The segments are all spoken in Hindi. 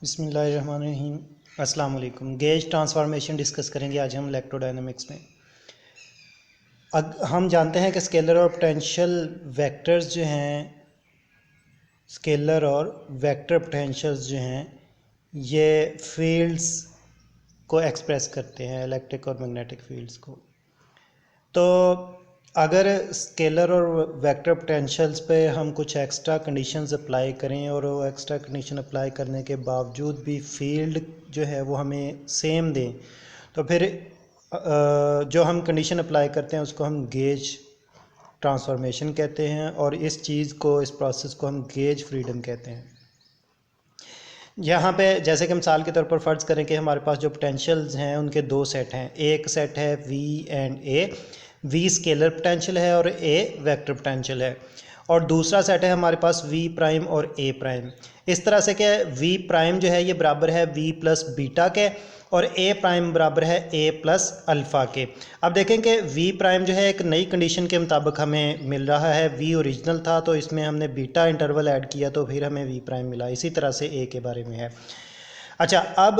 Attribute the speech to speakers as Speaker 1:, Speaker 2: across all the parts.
Speaker 1: बिस्मिल्लाहिर्रहमानिर्रहीम। अस्सलाम वालेकुम। गेज ट्रांसफॉर्मेशन डिस्कस करेंगे आज हम इलेक्ट्रोडायनामिक्स में। हम जानते हैं कि स्केलर और पोटेंशियल वेक्टर्स जो हैं, स्केलर और वेक्टर पोटेंशियल्स जो हैं, ये फील्ड्स को एक्सप्रेस करते हैं, इलेक्ट्रिक और मैग्नेटिक फील्ड्स को। तो अगर स्केलर और वेक्टर पोटेंशियल्स पे हम कुछ एक्स्ट्रा कंडीशंस अप्लाई करें और वो एक्स्ट्रा कंडीशन अप्लाई करने के बावजूद भी फील्ड जो है वो हमें सेम दें, तो फिर जो हम कंडीशन अप्लाई करते हैं उसको हम गेज ट्रांसफॉर्मेशन कहते हैं, और इस चीज़ को, इस प्रोसेस को हम गेज फ्रीडम कहते हैं। यहाँ पे जैसे कि मिसाल के तौर पर फ़र्ज़ करें कि हमारे पास जो पोटेंशियल्स हैं उनके दो सेट हैं। एक सेट है V and A, V scalar potential है और ए वेक्टर पोटेंशियल है, और दूसरा सेट है हमारे पास वी प्राइम और ए प्राइम। इस तरह से कि वी प्राइम जो है ये बराबर है वी प्लस बीटा के, और ए प्राइम बराबर है ए प्लस अल्फ़ा के। अब देखें कि वी प्राइम जो है एक नई कंडीशन के मुताबिक हमें मिल रहा है। वी ओरिजिनल था तो इसमें हमने बीटा इंटरवल ऐड किया तो फिर हमें वी प्राइम मिला। इसी तरह से ए के बारे में है। अच्छा, अब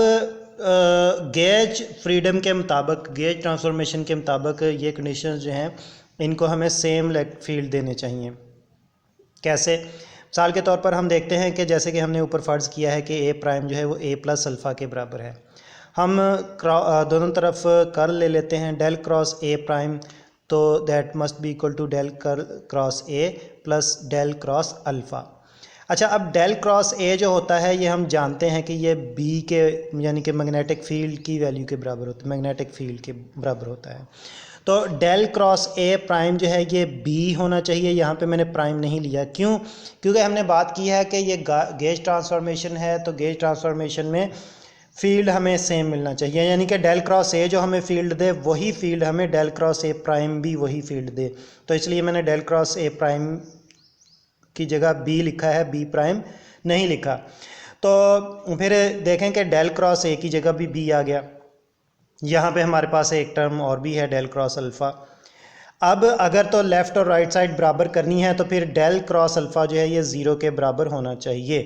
Speaker 1: गेज फ्रीडम के मुताबिक, गेज ट्रांसफॉर्मेशन के मुताबिक ये कंडीशन जो हैं इनको हमें सेम फील्ड देने चाहिए। कैसे? मिसाल के तौर पर हम देखते हैं कि जैसे कि हमने ऊपर फ़र्ज़ किया है कि ए प्राइम जो है वो ए प्लस अल्फ़ा के बराबर है। हम दोनों तरफ कर्ल ले लेते हैं, डेल क्रॉस ए प्राइम, तो that must be equal to del cross A plus del cross alpha. अच्छा, अब डेल क्रॉस ए जो होता है ये हम जानते हैं कि ये बी के यानी कि मैग्नेटिक फील्ड की वैल्यू के बराबर होता है, मैग्नेटिक फील्ड के बराबर होता है। तो डेल क्रॉस ए प्राइम जो है ये बी होना चाहिए। यहाँ पे मैंने प्राइम नहीं लिया, क्यों? क्योंकि हमने बात की है कि ये गेज ट्रांसफॉर्मेशन है, तो गेज ट्रांसफॉर्मेशन में फील्ड हमें सेम मिलना चाहिए, यानी कि डेल क्रॉस ए जो हमें फील्ड दे वही फील्ड हमें डेल क्रॉस ए प्राइम भी वही फील्ड दे। तो इसलिए मैंने डेल क्रॉस ए प्राइम की जगह बी लिखा है, बी प्राइम नहीं लिखा। तो फिर देखें कि डेल क्रॉस ए की जगह भी बी आ गया। यहाँ पे हमारे पास एक टर्म और भी है, डेल क्रॉस अल्फ़ा। अब अगर तो लेफ़्ट और राइट साइड बराबर करनी है तो फिर डेल क्रॉस अल्फ़ा जो है ये ज़ीरो के बराबर होना चाहिए।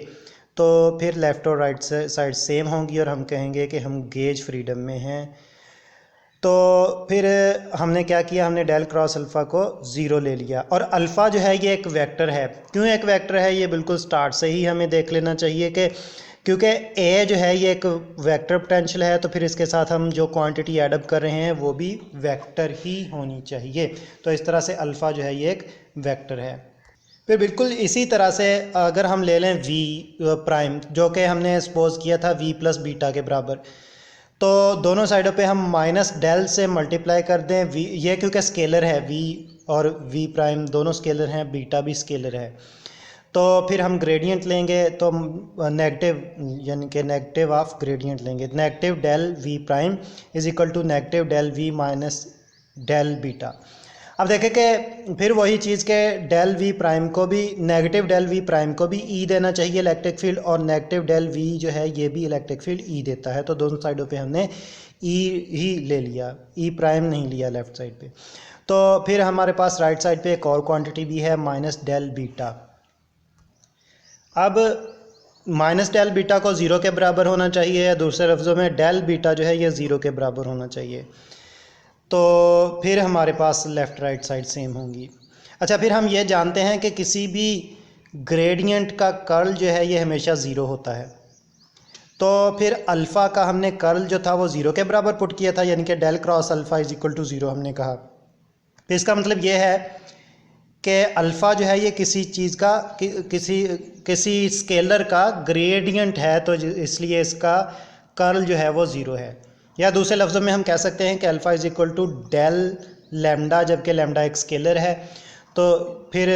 Speaker 1: तो फिर लेफ़्ट और राइट साइड सेम होंगी और हम कहेंगे कि हम गेज फ्रीडम में हैं। तो फिर हमने क्या किया, हमने डेल क्रॉस अल्फ़ा को ज़ीरो ले लिया। और अल्फ़ा जो है ये एक वेक्टर है। क्यों एक वेक्टर है? ये बिल्कुल स्टार्ट से ही हमें देख लेना चाहिए कि क्योंकि ए जो है ये एक वेक्टर पोटेंशियल है, तो फिर इसके साथ हम जो क्वांटिटी एडअप कर रहे हैं वो भी वेक्टर ही होनी चाहिए। तो इस तरह से अल्फ़ा जो है ये एक वेक्टर है। फिर बिल्कुल इसी तरह से अगर हम ले लें वी प्राइम, जो कि हमने सपोज किया था वी प्लस बीटा के बराबर, तो दोनों साइडों पे हम माइनस डेल से मल्टीप्लाई कर दें वी, ये क्योंकि स्केलर है, वी और वी प्राइम दोनों स्केलर हैं, बीटा भी स्केलर है। तो फिर हम ग्रेडियंट लेंगे तो नेगेटिव, यानी कि नेगेटिव ऑफ ग्रेडियंट लेंगे। Negative del we prime is equal to negative del we minus del beta. अब देखें कि फिर वही चीज़ के डेल वी प्राइम को भी, नेगेटिव डेल वी प्राइम को भी ई देना चाहिए इलेक्ट्रिक फील्ड, और नेगेटिव डेल वी जो है ये भी इलेक्ट्रिक फील्ड ई देता है। तो दोनों साइडों पे हमने ई ही ले लिया, ई प्राइम नहीं लिया लेफ़्ट साइड पे। तो फिर हमारे पास राइट साइड पे एक और क्वांटिटी भी है, माइनस डेल बीटा। अब माइनस डेल बीटा को ज़ीरो के बराबर होना चाहिए, दूसरे लफ्ज़ों में डेल बीटा जो है ये ज़ीरो के बराबर होना चाहिए। तो फिर हमारे पास लेफ़्ट राइट साइड सेम होंगी। अच्छा, फिर हम ये जानते हैं कि किसी भी ग्रेडियंट का कर्ल जो है ये हमेशा ज़ीरो होता है। तो फिर अल्फ़ा का हमने कर्ल जो था वो ज़ीरो के बराबर पुट किया था, यानी कि del cross alpha is equal to zero हमने कहा। तो इसका मतलब ये है कि अल्फ़ा जो है ये किसी चीज़ का, किसी स्केलर का ग्रेडियंट है, तो इसलिए इसका कर्ल जो है वो ज़ीरो है। या दूसरे लफ्ज़ों में हम कह सकते हैं कि alpha is equal to del lambda, जबकि लैम्डा एक स्केलर है। तो फिर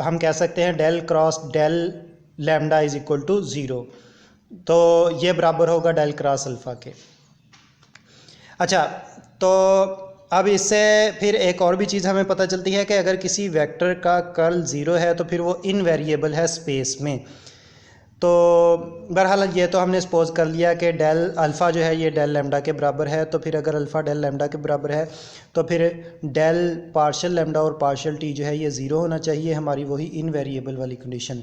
Speaker 1: हम कह सकते हैं del cross del lambda is equal to zero, तो ये बराबर होगा डेल क्रॉस अल्फ़ा के। अच्छा, तो अब इससे फिर एक और भी चीज़ हमें पता चलती है कि अगर किसी वेक्टर का कर्ल ज़ीरो है तो फिर वो इनवेरिएबल है स्पेस में। तो बहरहाल ये तो हमने सपोज कर लिया कि डेल अल्फ़ा जो है ये डेल लैम्डा के बराबर है। तो फिर अगर अल्फ़ा डेल लैम्डा के बराबर है तो फिर डेल पार्शियल लैम्डा और पार्शियल टी जो है ये ज़ीरो होना चाहिए, हमारी वही इनवेरिएबल वाली कंडीशन।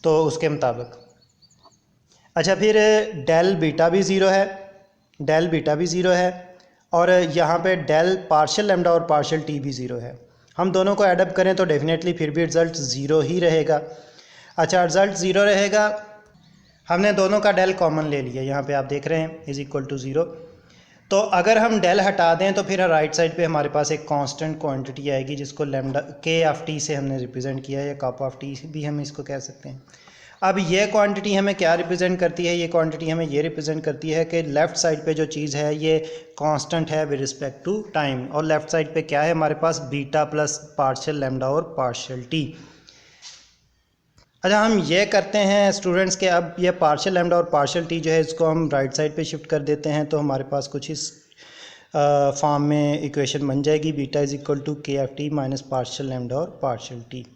Speaker 1: तो उसके मुताबिक अच्छा, फिर डेल बीटा भी ज़ीरो है, डेल बीटा भी ज़ीरो है, और यहाँ पे डेल पार्शियल लैम्डा और पार्शियल टी भी ज़ीरो है। हम दोनों को एडअप करें तो डेफिनेटली फिर भी रिज़ल्ट ज़ीरो ही रहेगा। अच्छा, रिज़ल्ट ज़ीरो रहेगा। हमने दोनों का डेल कॉमन ले लिया, यहाँ पे आप देख रहे हैं इज़ इक्वल टू ज़ीरो। तो अगर हम डेल हटा दें तो फिर राइट साइड पे हमारे पास एक कांस्टेंट क्वांटिटी आएगी जिसको लैम्डा के ऑफ टी से हमने रिप्रेजेंट किया है, या कप ऑफ टी भी हम इसको कह सकते हैं। अब ये क्वांटिटी हमें क्या रिप्रेजेंट करती है? ये क्वांटिटी हमें ये रिप्रेजेंट करती है कि लेफ़्ट साइड पे जो चीज़ है ये कांस्टेंट है विद रिस्पेक्ट टू टाइम, और लेफ़्ट साइड पे क्या है हमारे पास? बीटा प्लस पार्शियल लैम्डा और पार्शियल टी। अच्छा, हम ये करते हैं स्टूडेंट्स के, अब ये पार्शियल लैम्डा और पार्शियल टी जो है इसको हम राइट साइड पे शिफ्ट कर देते हैं, तो हमारे पास कुछ इस फॉर्म में इक्वेशन बन जाएगी, beta is equal to k f t minus partial lambda और पार्शियल टी।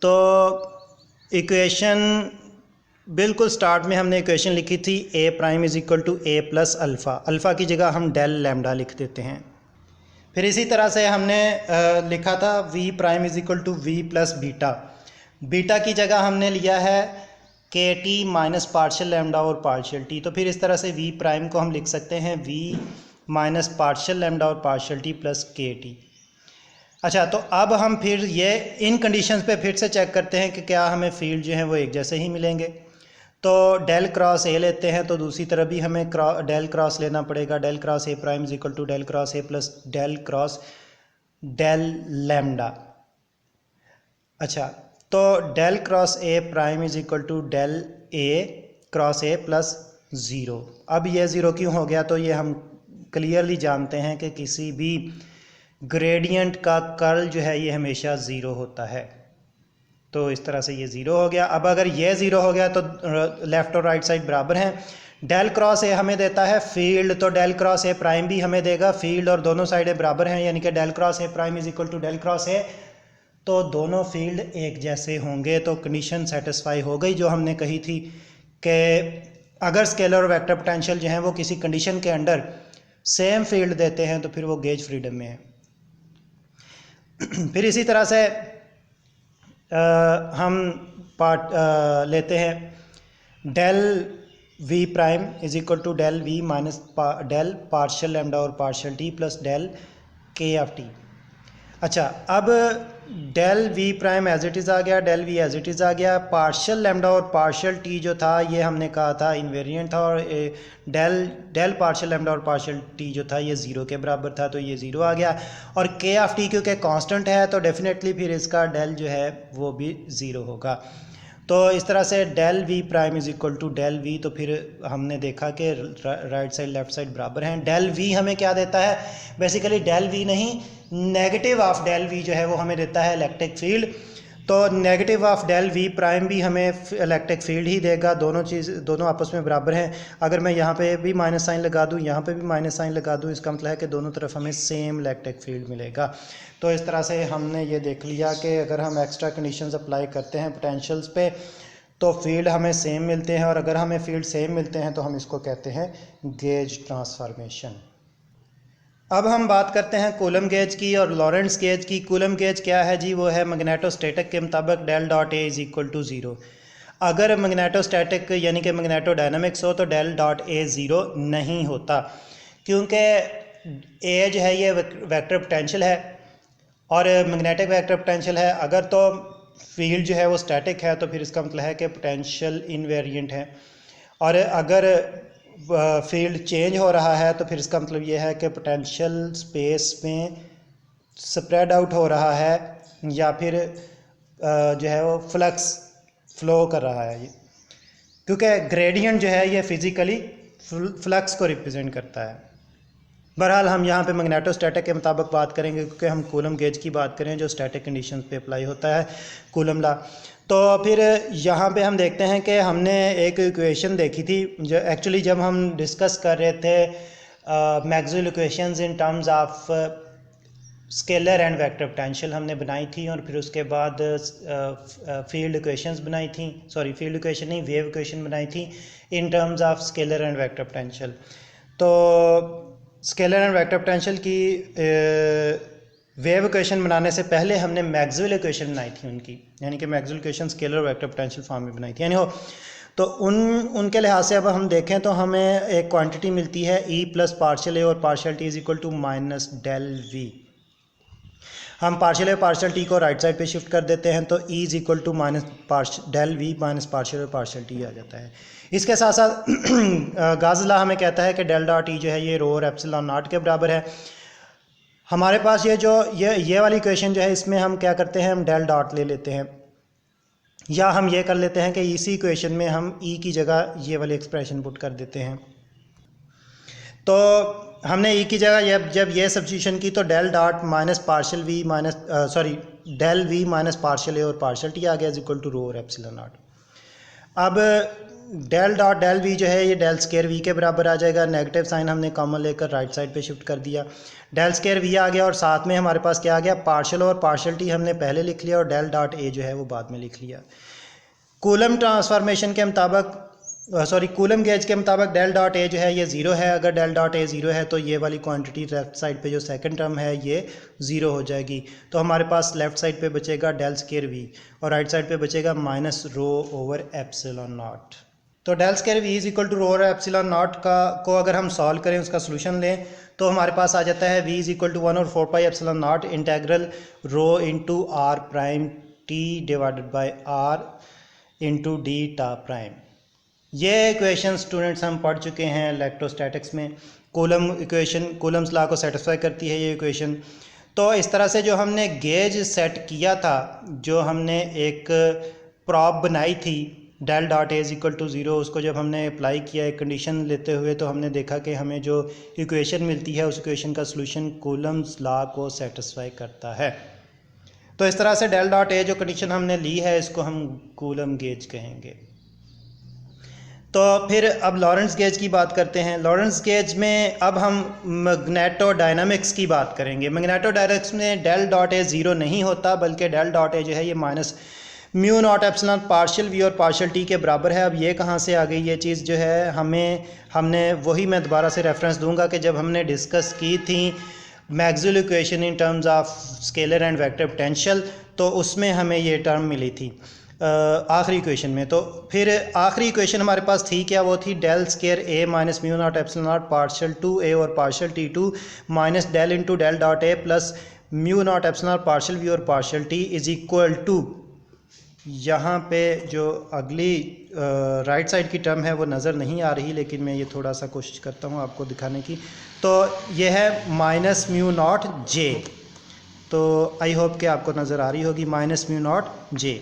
Speaker 1: तो इक्वेशन बिल्कुल स्टार्ट में हमने इक्वेशन लिखी थी a prime is equal to a plus alpha, alpha की जगह हम डेल लैम्डा लिख देते हैं। फिर इसी तरह से हमने लिखा था V prime is equal to V plus beta, beta की जगह हमने लिया है के टी माइनस पार्शियल लैम्डा और पार्शियल टी। तो फिर इस तरह से वी प्राइम को हम लिख सकते हैं वी माइनस पार्शियल लैम्डा और पार्शियल टी प्लस के टी। अच्छा, तो अब हम फिर ये इन कंडीशंस पे फिर से चेक करते हैं कि क्या हमें फील्ड जो है वो एक जैसे ही मिलेंगे। तो डेल क्रॉस ए लेते हैं, तो दूसरी तरफ भी हमें डेल क्रॉस लेना पड़ेगा। Del cross A prime is equal to del cross A plus del cross del lambda. अच्छा, तो del cross A prime is equal to del A cross A plus zero. अब ये ज़ीरो क्यों हो गया? तो ये हम क्लियरली जानते हैं कि किसी भी ग्रेडियंट का कर्ल जो है ये हमेशा ज़ीरो होता है, तो इस तरह से ये ज़ीरो हो गया। अब अगर ये ज़ीरो हो गया तो लेफ़्ट और राइट साइड बराबर हैं। डेल क्रॉस ए हमें देता है फील्ड, तो डेल क्रॉस ए प्राइम भी हमें देगा फील्ड, और दोनों साइडें बराबर हैं, यानी कि del cross A prime is equal to del cross A, तो दोनों फील्ड एक जैसे होंगे। तो कंडीशन सेटिस्फाई हो गई जो हमने कही थी कि अगर स्केलर और वेक्टर पोटेंशियल जो हैं वो किसी कंडीशन के अंडर सेम फील्ड देते हैं तो फिर वो गेज फ्रीडम में है। फिर इसी तरह से हम पार्ट लेते हैं del we prime is equal to del we minus del partial lambda और partial t plus del k of t. अच्छा, अब del we prime as it is आ गया, del v as it is आ गया। पार्शियल लैम्डा और पार्शियल टी जो था ये हमने कहा था इन्वेरिएंट था, और डेल पार्शियल लैम्डा और पार्शियल टी जो था ये ज़ीरो के बराबर था, तो ये ज़ीरो आ गया। और के ऑफ टी क्योंकि कांस्टेंट है तो डेफिनेटली फिर इसका डेल जो है वो भी ज़ीरो होगा। तो इस तरह से del we prime is equal to del V, तो फिर हमने देखा कि राइट साइड लेफ्ट साइड बराबर हैं। डेल वी हमें क्या देता है? बेसिकली डेल वी नहीं, नेगेटिव ऑफ डेल वी जो है वो हमें देता है इलेक्ट्रिक फील्ड। तो negative of del we prime भी हमें इलेक्ट्रिक फील्ड ही देगा। दोनों आपस में बराबर हैं। अगर मैं यहाँ पे भी माइनस साइन लगा दूँ, यहाँ पे भी माइनस साइन लगा दूँ, इसका मतलब है कि दोनों तरफ हमें सेम इलेक्ट्रिक फील्ड मिलेगा। तो इस तरह से हमने ये देख लिया कि अगर हम एक्स्ट्रा कंडीशंस अप्लाई करते हैं पोटेंशियल्स पे तो फील्ड हमें सेम मिलते हैं, और अगर हमें फील्ड सेम मिलते हैं तो हम इसको कहते हैं गेज ट्रांसफॉर्मेशन। अब हम बात करते हैं कूलम गेज की और लॉरेंट्ज गेज की। कूलम गेज क्या है जी? वो है मैग्नेटोस्टैटिक के मुताबिक del dot A is equal to zero. अगर मैग्नेटोस्टैटिक यानी कि मैग्नेटो डायनामिक्स हो तो डेल डॉट ए ज़ीरो नहीं होता, क्योंकि ए जो है ये वेक्टर पोटेंशियल है और मैग्नेटिक वेक्टर पोटेंशियल है। अगर तो फील्ड जो है वो स्टैटिक है तो फिर इसका मतलब है कि पोटेंशियल इनवेरिएंट है, और अगर फील्ड चेंज हो रहा है तो फिर इसका मतलब ये है कि पोटेंशियल स्पेस में स्प्रेड आउट हो रहा है, या फिर जो है वो फ्लक्स फ्लो कर रहा है। ये क्योंकि ग्रेडियंट जो है ये फिज़िकली फ्लक्स को रिप्रेजेंट करता है। बहरहाल हम यहाँ पे मैग्नेटोस्टैटिक के मुताबिक बात करेंगे, क्योंकि हम कूलम गेज की बात करें जो स्टैटिक कंडीशंस पे अप्लाई होता है कूलम लॉ। तो फिर यहाँ पे हम देखते हैं कि हमने एक इक्वेशन देखी थी जो एक्चुअली जब हम डिस्कस कर रहे थे Maxwell equations in terms of scalar and vector potential हमने बनाई थी, और फिर उसके बाद फील्ड इक्वेशंस बनाई थी, सॉरी फील्ड इक्वेशन नहीं, वेव इक्वेशन बनाई थी in terms of scalar and vector potential. तो स्केलर एंड वेक्टर पोटेंशियल की वेव इक्वेशन बनाने से पहले हमने मैक्सवेल इक्वेशन बनाई थी उनकी, यानी कि Maxwell equation scalar vector potential form में बनाई थी, यानी हो। तो उनके लिहाज से अब हम देखें तो हमें एक क्वांटिटी मिलती है ई प्लस पार्शियल ए और partial t is equal to minus del v. हम पार्शियल ए पार्शियल टी को राइट साइड पे शिफ्ट कर देते हैं तो E is equal to minus del we minus partial a partial t आ जाता है। इसके साथ साथ गाज़ लॉ हमें कहता है कि डेल डॉट ई जो है ये रो और एप्सिलॉन नॉट के बराबर है। हमारे पास ये वाली इक्वेशन जो है इसमें हम क्या करते हैं, हम डेल डॉट ले लेते हैं, या हम ये कर लेते हैं कि इसी इक्वेशन में हम ई की जगह ये वाली एक्सप्रेशन पुट कर देते हैं। तो हमने ई की जगह जब ये सब्स्टिट्यूशन की तो del dot minus partial v minus del we minus partial a और पार्शियल टी आ गया इज इक्वल टू रो और एप्सिलॉन नॉट। अब डेल डॉट डेल वी जो है ये डेल स्केयर वी के बराबर आ जाएगा। नेगेटिव साइन हमने कॉमन लेकर राइट साइड पे शिफ्ट कर दिया, डेल स्केयर वी आ गया और साथ में हमारे पास क्या आ गया, पार्शियल और पार्शियल टी हमने पहले लिख लिया और डेल डॉट ए जो है वो बाद में लिख लिया। कूलम ट्रांसफॉर्मेशन के मुताबिक कूलम गेज के मुताबिक डेल डॉट ए जो है ये ज़ीरो है। अगर डेल डॉट ए ज़ीरो है तो ये वाली क्वांटिटी लेफ्ट साइड पे जो सेकंड टर्म है ये ज़ीरो हो जाएगी। तो हमारे पास लेफ्ट साइड पे बचेगा डेल स्केयर वी और राइट साइड पे बचेगा minus rho over epsilon naught. तो del square we is equal to rho और एप्सिलॉन नॉट को अगर हम सॉल्व करें, उसका सोल्यूशन लें तो हमारे पास आ जाता है वी इज इक्वल टू 1 और 4 pi epsilon naught integral rho into R prime T divided by R into D tau prime. ये इक्वेशन स्टूडेंट्स हम पढ़ चुके हैं इलेक्ट्रोस्टैटिक्स में। कूलम्स लॉ को सेटिस्फाई करती है ये इक्वेशन। तो इस तरह से जो हमने गेज सेट किया था, जो हमने एक प्रॉब बनाई थी del dot A is equal to zero, उसको जब हमने अप्लाई किया एक कंडीशन लेते हुए तो हमने देखा कि हमें जो इक्वेशन मिलती है उस इक्वेशन का सॉल्यूशन कूलम्स लॉ को सेटिस्फाई करता है। तो इस तरह से डेल डॉट ए जो कंडीशन हमने ली है इसको हम कूलम गेज कहेंगे। तो फिर अब लॉरेंट्ज़ गेज की बात करते हैं। लॉरेंट्ज़ गेज में अब हम मैग्नेटोडायनामिक्स की बात करेंगे। मैग्नेटोडायनामिक्स में डेल डॉट ए ज़ीरो नहीं होता, बल्कि डेल डॉट ए जो है ये minus mu naught epsilon partial we और पार्शियल टी के बराबर है। अब ये कहाँ से आ गई ये चीज़ जो है, हमने वही मैं दोबारा से रेफरेंस दूंगा कि जब हमने डिस्कस की थी Maxwell equation in terms of scalar and vector potential, तो उसमें हमें ये टर्म मिली थी आखिरी इक्वेशन में। तो फिर आखिरी इक्वेशन हमारे पास थी क्या, वो थी del square a minus mu naught epsilon naught partial two a और partial T two minus del into del dot A plus mu naught epsilon naught partial we और partial t is equal to, यहाँ पे जो अगली राइट साइड की टर्म है वो नज़र नहीं आ रही, लेकिन मैं ये थोड़ा सा कोशिश करता हूँ आपको दिखाने की। तो ये है माइनस म्यू नॉट जे, तो आई होप कि आपको नज़र आ रही होगी माइनस म्यू नॉट जे।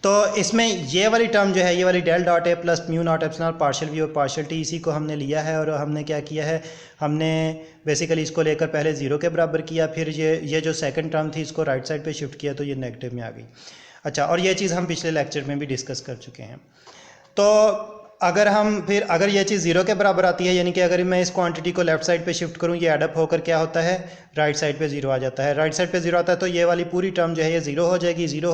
Speaker 1: तो इसमें ये वाली टर्म जो है, ये वाली del dot A plus mu naught epsilon partial we और पार्शियल टी, इसी को हमने लिया है और हमने क्या किया है, हमने बेसिकली इसको लेकर पहले ज़ीरो के बराबर किया, फिर ये जो सेकंड टर्म थी इसको राइट साइड पे शिफ्ट किया तो ये नेगेटिव में आ गई। अच्छा, और ये चीज़ हम पिछले लेक्चर में भी डिस्कस कर चुके हैं। तो अगर ये चीज़ ज़ीरो के बराबर आती है, यानी कि अगर मैं इस क्वांटिटी को लेफ्ट साइड पे शिफ्ट करूँ, ये एडअप होकर क्या होता है, राइट साइड पे ज़ीरो आ जाता है। राइट साइड पे ज़ीरो आता है तो ये वाली पूरी टर्म जो है ये ज़ीरो हो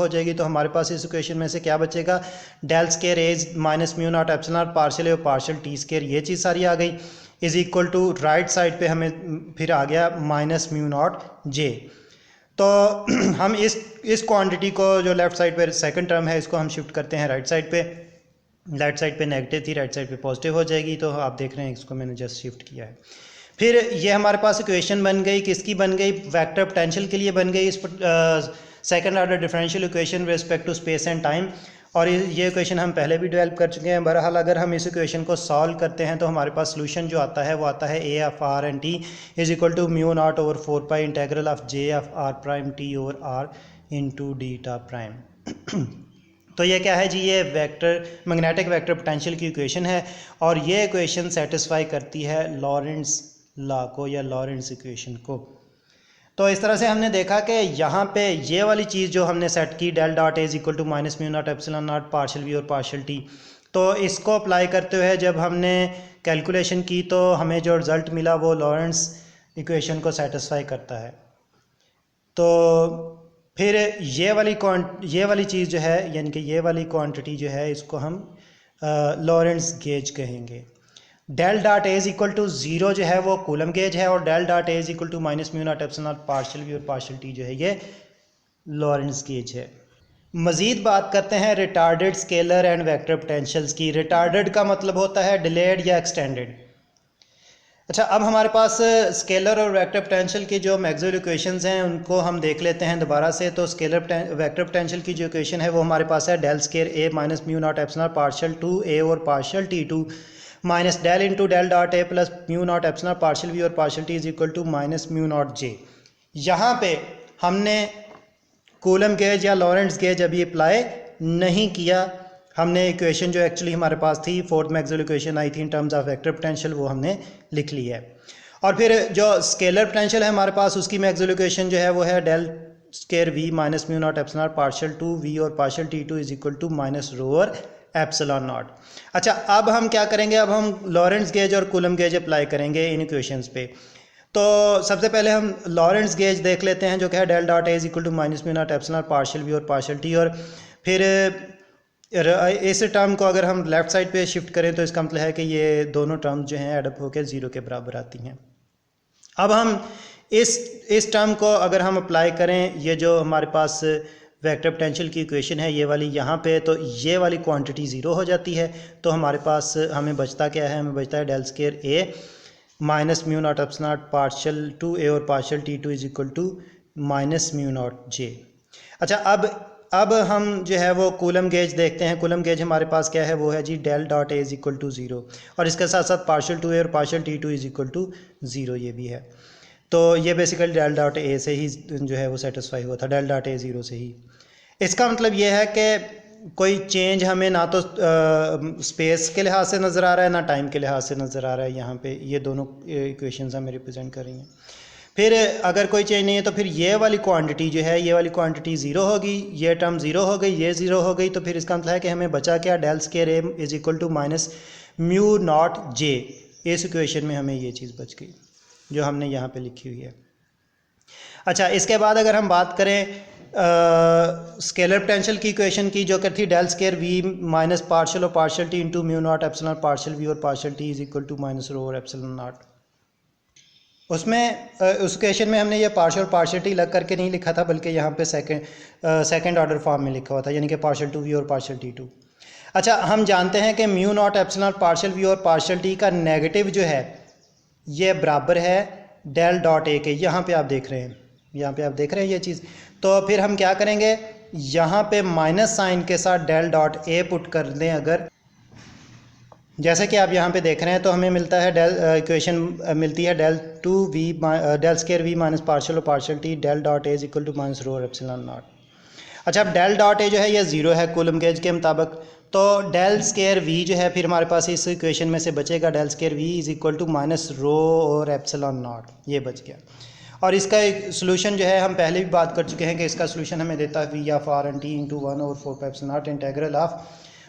Speaker 1: जाएगी। तो हमारे पास इस इक्वेशन में से क्या बचेगा, del square a minus mu naught epsilon partial a और पार्शियल टी स्केयर, ये चीज़ सारी आ गई, is equal to right side पे हमें फिर आ गया माइनस म्यू नॉट जे। तो हम इस क्वांटिटी को जो लेफ़्ट साइड पे सेकंड टर्म है इसको हम शिफ्ट करते हैं राइट साइड पे। राइट साइड पे नेगेटिव थी, राइट साइड पे पॉजिटिव हो जाएगी, तो आप देख रहे हैं इसको मैंने जस्ट शिफ्ट किया है। फिर ये हमारे पास इक्वेशन बन गई, किसकी बन गई, वेक्टर पोटेंशियल के लिए बन गई, इस second order differential equation with respect to space and time. और ये इक्वेशन हम पहले भी डेवलप कर चुके हैं। बहरहाल अगर हम इस इक्वेशन को सॉल्व करते हैं तो हमारे पास सोल्यूशन जो आता है वो आता है a of r and t is equal to mu naught over 4 pi integral of j of r prime t over r into D tau prime. तो ये क्या है जी, ये मैग्नेटिक वेक्टर पोटेंशियल की इक्वेशन है और ये इक्वेशन सेटिस्फाई करती है लॉरेंट्ज़ लॉ को या लॉरेंट्ज़ इक्वेशन को। तो इस तरह से हमने देखा कि यहाँ पे ये वाली चीज़ जो हमने सेट की, del dot A is equal to minus mu naught epsilon naught partial we और पार्शियल टी, तो इसको अप्लाई करते हुए जब हमने कैलकुलेशन की तो हमें जो रिज़ल्ट मिला वो लॉरेंट्ज़ इक्वेशन को सेटिस्फाई करता है। तो फिर ये वाली चीज़ जो है, यानी कि ये वाली क्वांटिटी जो है, इसको हम लॉरेंट्ज़ गेज कहेंगे। Del dot A is equal to zero जो है वो कूलम गेज है और del dot A is equal to minus mu naught epsilon naught partial we और पार्शियल टी जो है ये लॉरेंट्ज़ गेज है। मज़ीद बात करते हैं retarded scalar and vector potentials की। रिटार्डेड का मतलब होता है डिलेड या एक्सटेंडेड। अच्छा, अब हमारे पास स्केलर और वेक्टर पोटेंशियल की जो मैक्सवेल इक्वेशंस हैं उनको हम देख लेते हैं दोबारा से। तो स्केलर वेक्टर पोटेंशियल की जो इक्वेशन है वो हमारे पास है del square a minus mu naught epsilon partial two a और partial T two minus del into del dot A plus mu naught epsilon partial we और partial t is equal to minus mu naught j. यहाँ पे हमने कूलम गेज या लॉरेंट्ज गेज अभी अप्लाई नहीं किया। हमने इक्वेशन जो एक्चुअली हमारे पास थी फोर्थ मैक्सवेल इक्वेशन आई थी in terms of vector potential वो हमने लिख ली है। और फिर जो स्केलर पोटेंशियल है हमारे पास उसकी मैक्सवेल इक्वेशन जो है वो है del square v minus mu naught epsilon partial two we और partial T two is equal to minus rho और एप्सिलॉन नॉट। अच्छा, अब हम क्या करेंगे, अब हम लॉरेंट्ज गेज और कूलम गेज अप्लाई करेंगे इन इक्वेशंस पे। तो सबसे पहले हम लॉरेंट्ज गेज देख लेते हैं जो कि है del dot A is equal to minus mu naught epsilon partial we और पार्शियल टी। और फिर इस टर्म को अगर हम लेफ़्ट साइड पे शिफ्ट करें तो इसका मतलब है कि ये दोनों टर्म जो हैं एडअप होकर ज़ीरो के बराबर आती हैं। अब हम इस टर्म को अगर हम अप्लाई करें, ये जो हमारे पास वेक्टर पोटेंशियल की इक्वेशन है ये वाली यहाँ पे, तो ये वाली क्वांटिटी ज़ीरो हो जाती है। तो हमारे पास हमें बचता क्या है, हमें बचता है del square a minus mu naught epsilon partial two a और partial T two is equal to minus mu naught j. अच्छा, अब हम जो है वो कूलम गेज देखते हैं। कूलम गेज हमारे पास क्या है, वो है जी del dot A is equal to zero और इसके साथ साथ पार्शियल टू ए और partial T two is equal to zero, ये भी है। तो ये बेसिकली डेल डॉट ए से ही जो है वो सेटिस्फाई हुआ था, डेल डॉट ए ज़ीरो से ही। इसका मतलब ये है कि कोई चेंज हमें ना तो स्पेस के लिहाज से नज़र आ रहा है ना टाइम के लिहाज से नज़र आ रहा है। यहाँ पे ये दोनों इक्वेशंस हमें रिप्रेजेंट कर रही हैं। फिर अगर कोई चेंज नहीं है तो फिर ये वाली क्वांटिटी जो है, ये वाली क्वांटिटी ज़ीरो होगी, ये टर्म ज़ीरो हो गई, ये ज़ीरो हो गई। तो फिर इसका मतलब है कि हमें बचा क्या, del square a is equal to minus mu naught j. इस इक्वेशन में हमें ये चीज़ बच गई जो हमने यहाँ पे लिखी हुई है। अच्छा, इसके बाद अगर हम बात करें स्केलर पोटेंशियल की इक्वेशन की जो कि थी del square v minus partial और partial t into mu naught epsilon partial we और partial t is equal to minus rho और एप्सिलॉन नॉट। उसमें उस इक्वेशन में हमने ये पार्शियल और पार्शियल टी लग करके नहीं लिखा था, बल्कि यहाँ पे सेकंड ऑर्डर फॉर्म में लिखा हुआ था, यानी कि पार्शियल टू वी और पार्शियल टी टू। अच्छा, हम जानते हैं कि mu naught epsilon partial we और पार्शियल टी का नेगेटिव जो है ये बराबर है डेल डॉट ए के। यहाँ पे आप देख रहे हैं, यहाँ पे आप देख रहे हैं ये चीज़। तो फिर हम क्या करेंगे, यहाँ पे माइनस साइन के साथ डेल डॉट ए पुट कर दें अगर, जैसे कि आप यहाँ पे देख रहे हैं, तो हमें मिलता है डेल इक्वेशन मिलती है del two v del square v minus partial और partial t del dot A is equal to minus rho और एप्सिलॉन नॉट। अच्छा, अब डेल डॉट ए जो है ये ज़ीरो है कूलम गेज के मुताबिक, तो डेल स्केयर वी जो है फिर हमारे पास इस इक्वेशन में से बचेगा del square we is equal to minus rho और एप्सिलॉन नॉट, ये बच गया। और इसका एक सोल्यूशन जो है हम पहले भी बात कर चुके हैं कि इसका सोल्यूशन हमें देता है V of are and T into one over four pi epsilon naught integral of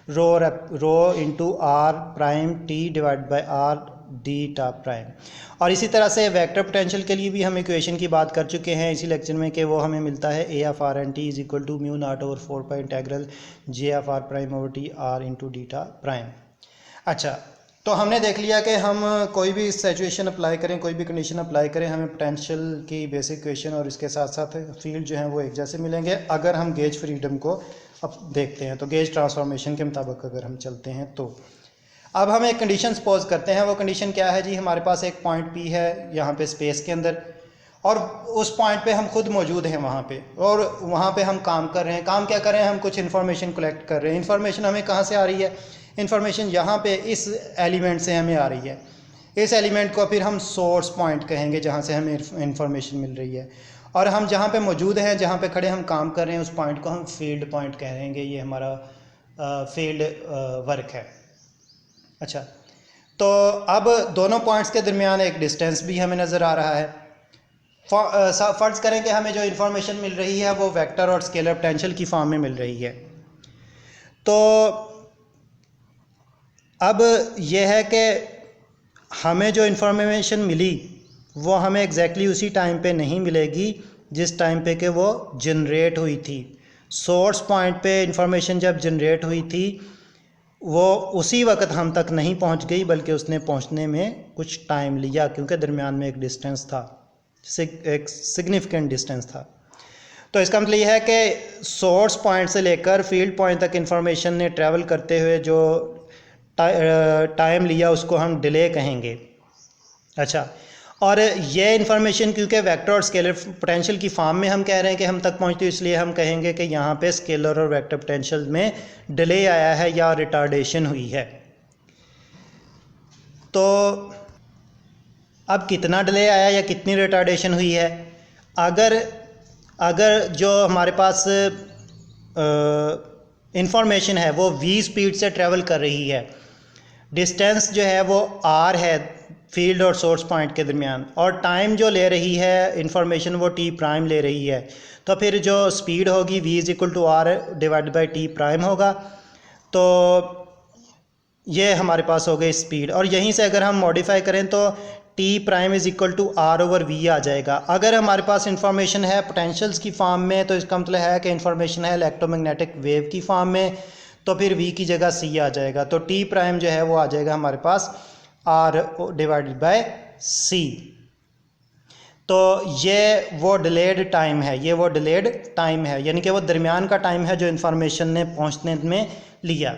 Speaker 1: rho into R prime T divide by R D tau prime. और इसी तरह से वेक्टर पोटेंशियल के लिए भी हम इक्वेशन की बात कर चुके हैं इसी लेक्चर में कि वो हमें मिलता है a of are and t is equal to mu naught over four pi integral j of r prime over t r into D tau prime. अच्छा, तो हमने देख लिया कि हम कोई भी सिचुएशन अप्लाई करें, कोई भी कंडीशन अप्लाई करें, हमें पोटेंशियल की बेसिक इक्वेशन और इसके साथ साथ फील्ड जो हैं वो एक जैसे मिलेंगे अगर हम गेज फ्रीडम को अब देखते हैं। तो गेज ट्रांसफॉर्मेशन के मुताबिक अगर हम चलते हैं तो अब हम एक कंडीशन सपोज करते हैं। वो कंडीशन क्या है जी, हमारे पास एक पॉइंट पी है यहाँ पे स्पेस के अंदर, और उस पॉइंट पे हम खुद मौजूद हैं वहाँ पे, और वहाँ पे हम काम कर रहे हैं। काम क्या कर रहे हैं, हम कुछ इन्फॉर्मेशन कलेक्ट कर रहे हैं। इन्फॉर्मेशन हमें कहाँ से आ रही है, इन्फॉर्मेशन यहाँ पे इस एलिमेंट से हमें आ रही है। इस एलिमेंट को फिर हम सोर्स पॉइंट कहेंगे जहाँ से हमें इन्फॉर्मेशन मिल रही है, और हम जहाँ पे मौजूद हैं, जहाँ पे खड़े हम काम कर रहे हैं, उस पॉइंट को हम फील्ड पॉइंट कहेंगे। ये हमारा फील्ड वर्क है। अच्छा, तो अब दोनों पॉइंट्स के दरमियान एक डिस्टेंस भी हमें नज़र आ रहा है। फ़र्ज़ करें कि हमें जो इन्फॉर्मेशन मिल रही है वो वेक्टर और स्केलर पोटेंशियल की फॉर्म में मिल रही है। तो अब यह है कि हमें जो इन्फॉर्मेशन मिली वो हमें एग्जैक्टली उसी टाइम पे नहीं मिलेगी जिस टाइम पे कि वो जनरेट हुई थी। सोर्स पॉइंट पे इन्फॉर्मेशन जब जनरेट हुई थी वो उसी वक्त हम तक नहीं पहुंच गई, बल्कि उसने पहुंचने में कुछ टाइम लिया, क्योंकि दरमियान में एक डिस्टेंस था, एक सिग्निफिकेंट डिस्टेंस था। तो इसका मतलब यह है कि सोर्स पॉइंट से लेकर फील्ड पॉइंट तक इंफॉर्मेशन ने ट्रैवल करते हुए जो टाइम लिया उसको हम डिले कहेंगे। अच्छा, और ये इन्फॉर्मेशन क्योंकि वेक्टर और स्केलर पोटेंशियल की फॉर्म में हम कह रहे हैं कि हम तक पहुंचती है, इसलिए हम कहेंगे कि यहाँ पे स्केलर और वेक्टर पोटेंशियल में डिले आया है या रिटार्डेशन हुई है। तो अब कितना डिले आया या कितनी रिटार्डेशन हुई है? अगर जो हमारे पास इंफॉर्मेशन है वो v स्पीड से ट्रैवल कर रही है, डिस्टेंस जो है वो r है फील्ड और सोर्स पॉइंट के दरमियान, और टाइम जो ले रही है इंफॉर्मेशन वो t प्राइम ले रही है, तो फिर जो स्पीड होगी v is equal to r divide by t prime होगा। तो ये हमारे पास हो गई स्पीड, और यहीं से अगर हम मॉडिफाई करें तो t prime is equal to r over v आ जाएगा। अगर हमारे पास इंफॉर्मेशन है पोटेंशियल्स की फॉर्म में तो इसका मतलब है कि इंफॉर्मेशन है इलेक्ट्रोमैग्नेटिक वेव की फॉर्म में, तो फिर v की जगह c आ जाएगा। तो t प्राइम जो है वो आ जाएगा हमारे पास r डिवाइडेड बाय c। तो ये वो डिलेड टाइम है, ये वो डिलेड टाइम है, यानी कि वो दरमियान का टाइम है जो इंफॉर्मेशन ने पहुंचने में लिया।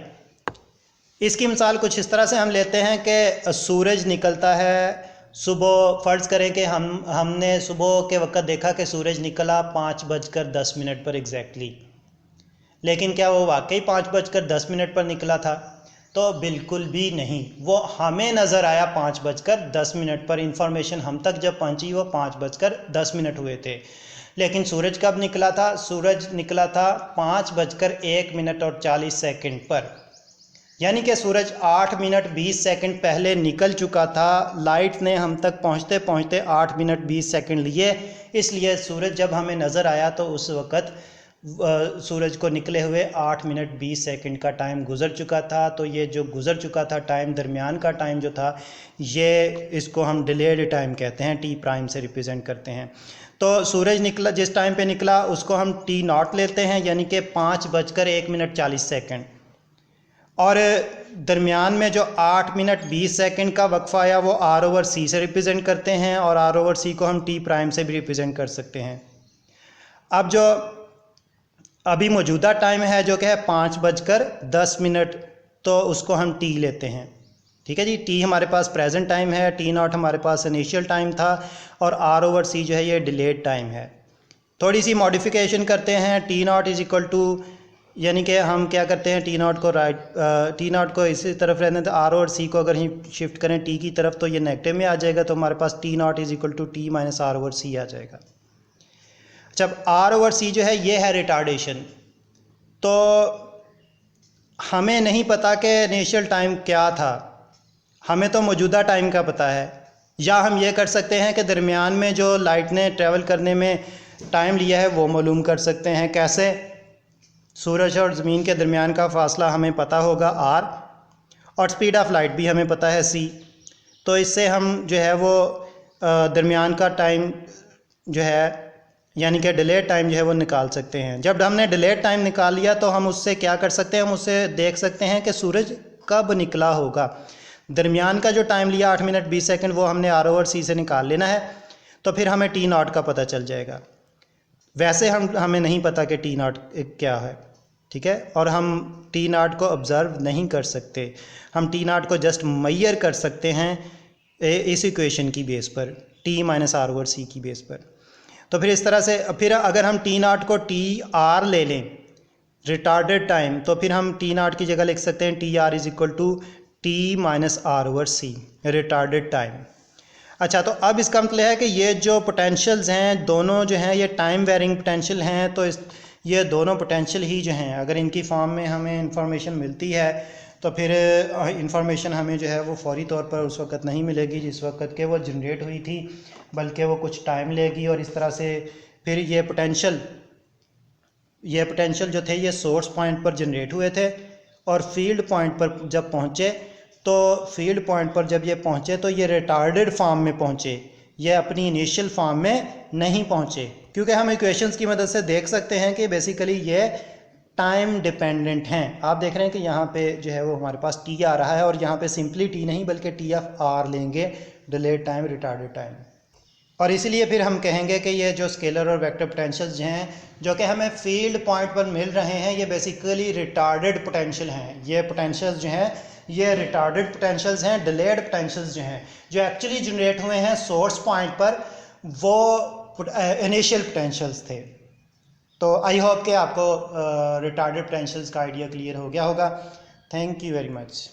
Speaker 1: इसकी मिसाल कुछ इस तरह से हम लेते हैं कि सूरज निकलता है सुबह, फ़र्ज़ करें कि हमने सुबह के वक्त देखा कि सूरज निकला 5:10 पर एग्जैक्टली, लेकिन क्या वो वाकई 5:10 पर निकला था? तो बिल्कुल भी नहीं। वो हमें नज़र आया 5:10 पर, इंफॉर्मेशन हम तक जब पहुंची वो 5:10 हुए थे, लेकिन सूरज कब निकला था? सूरज निकला था 5:01:40 पर, यानी कि सूरज 8 मिनट 20 सेकंड पहले निकल चुका था। लाइट ने हम तक पहुंचते पहुंचते 8 मिनट 20 सेकंड लिए, इसलिए सूरज जब हमें नज़र आया तो उस वक़्त सूरज को निकले हुए 8 मिनट 20 सेकंड का टाइम गुज़र चुका था। तो ये जो गुज़र चुका था टाइम, दरमियान का टाइम जो था, ये इसको हम डिलेड टाइम कहते हैं, टी प्राइम से रिप्रेजेंट करते हैं। तो सूरज निकला, जिस टाइम पे निकला उसको हम टी नॉट लेते हैं, यानी कि 5:01:40, और दरमियान में जो 8 मिनट 20 सेकंड का वक्फा आया वो r ओवर c से रिप्रेजेंट करते हैं, और r ओवर c को हम t प्राइम से भी रिप्रेजेंट कर सकते हैं। अब जो अभी मौजूदा टाइम है जो कि है 5:10, तो उसको हम t लेते हैं। ठीक है जी, t हमारे पास प्रेजेंट टाइम है, t नॉट हमारे पास इनिशियल टाइम था, और r ओवर c जो है ये डिलेड टाइम है। थोड़ी सी मॉडिफिकेशन करते हैं, t naught is equal to, यानी कि हम क्या करते हैं, टी नॉट को इसी तरफ रहने दें, आर और सी को अगर ही शिफ्ट करें टी की तरफ तो ये नेगेटिव में आ जाएगा, तो हमारे पास t naught is equal to T minus are over c आ जाएगा। जब आर ओवर सी जो है ये है रिटार्डेशन, तो हमें नहीं पता कि इनिशियल टाइम क्या था, हमें तो मौजूदा टाइम का पता है। या हम ये कर सकते हैं कि दरमियान में जो लाइट ने ट्रैवल करने में टाइम लिया है वो मालूम कर सकते हैं। कैसे? सूरज और ज़मीन के दरमियान का फ़ासला हमें पता होगा r, और स्पीड ऑफ लाइट भी हमें पता है c। तो इससे हम जो है वो दरमियान का टाइम जो है, यानी कि डिलेड टाइम जो है वो निकाल सकते हैं। जब हमने डिलेड टाइम निकाल लिया तो हम उससे क्या कर सकते हैं, हम उससे देख सकते हैं कि सूरज कब निकला होगा। दरमियान का जो टाइम लिया 8 मिनट 20 सेकंड, वो हमने r ओवर c से निकाल लेना है, तो फिर हमें t नॉट का पता चल जाएगा। वैसे हमें नहीं पता कि टी नॉट क्या है, ठीक है, और हम टी नॉट को ऑब्ज़र्व नहीं कर सकते, हम टी नॉट को जस्ट मैयर कर सकते हैं इस इक्वेशन की बेस पर, टी माइनस आर ओवर सी की बेस पर। तो फिर इस तरह से, फिर अगर हम टी नॉट को टी आर ले लें रिटार्डेड टाइम, तो फिर हम टी नॉट की जगह लिख सकते हैं T R is equal to T minus are over C retarded time. अच्छा, तो अब इसका मतलब है कि ये जो पोटेंशियल्स हैं दोनों जो हैं ये टाइम वेरिंग पोटेंशियल हैं। तो ये दोनों पोटेंशियल ही जो हैं, अगर इनकी फॉर्म में हमें इंफॉर्मेशन मिलती है तो फिर इंफॉर्मेशन हमें जो है वो फौरी तौर पर उस वक्त नहीं मिलेगी जिस वक्त के वो जनरेट हुई थी, बल्कि वो कुछ टाइम लेगी। और इस तरह से फिर ये पोटेंशियल जो थे ये सोर्स पॉइंट पर जनरेट हुए थे, और फील्ड पॉइंट पर जब पहुँचे, तो फील्ड पॉइंट पर जब ये पहुँचे तो ये रिटार्डेड फॉर्म में पहुँचे, ये अपनी इनिशियल फॉर्म में नहीं पहुँचे, क्योंकि हम इक्वेशंस की मदद से देख सकते हैं कि बेसिकली ये टाइम डिपेंडेंट हैं। आप देख रहे हैं कि यहाँ पे जो है वो हमारे पास टी आ रहा है, और यहाँ पे सिंपली टी नहीं बल्कि टी ऑफ आर लेंगे, डिलेड टाइम, रिटार्डेड टाइम। और इसीलिए फिर हम कहेंगे कि ये जो स्केलर और वेक्टर पोटेंशियल्स जो हैं जो कि हमें फील्ड पॉइंट पर मिल रहे हैं ये बेसिकली रिटार्डेड पोटेंशियल हैं। ये पोटेंशियल्स जो हैं ये रिटार्डेड पोटेंशियल्स हैं, डिलेड पोटेंशियल्स जो हैं जो एक्चुअली जनरेट हुए हैं सोर्स पॉइंट पर वो इनिशियल पोटेंशियल्स थे। तो आई होप कि आपको रिटार्डेड पोटेंशियल्स का आइडिया क्लियर हो गया होगा। Thank you very much.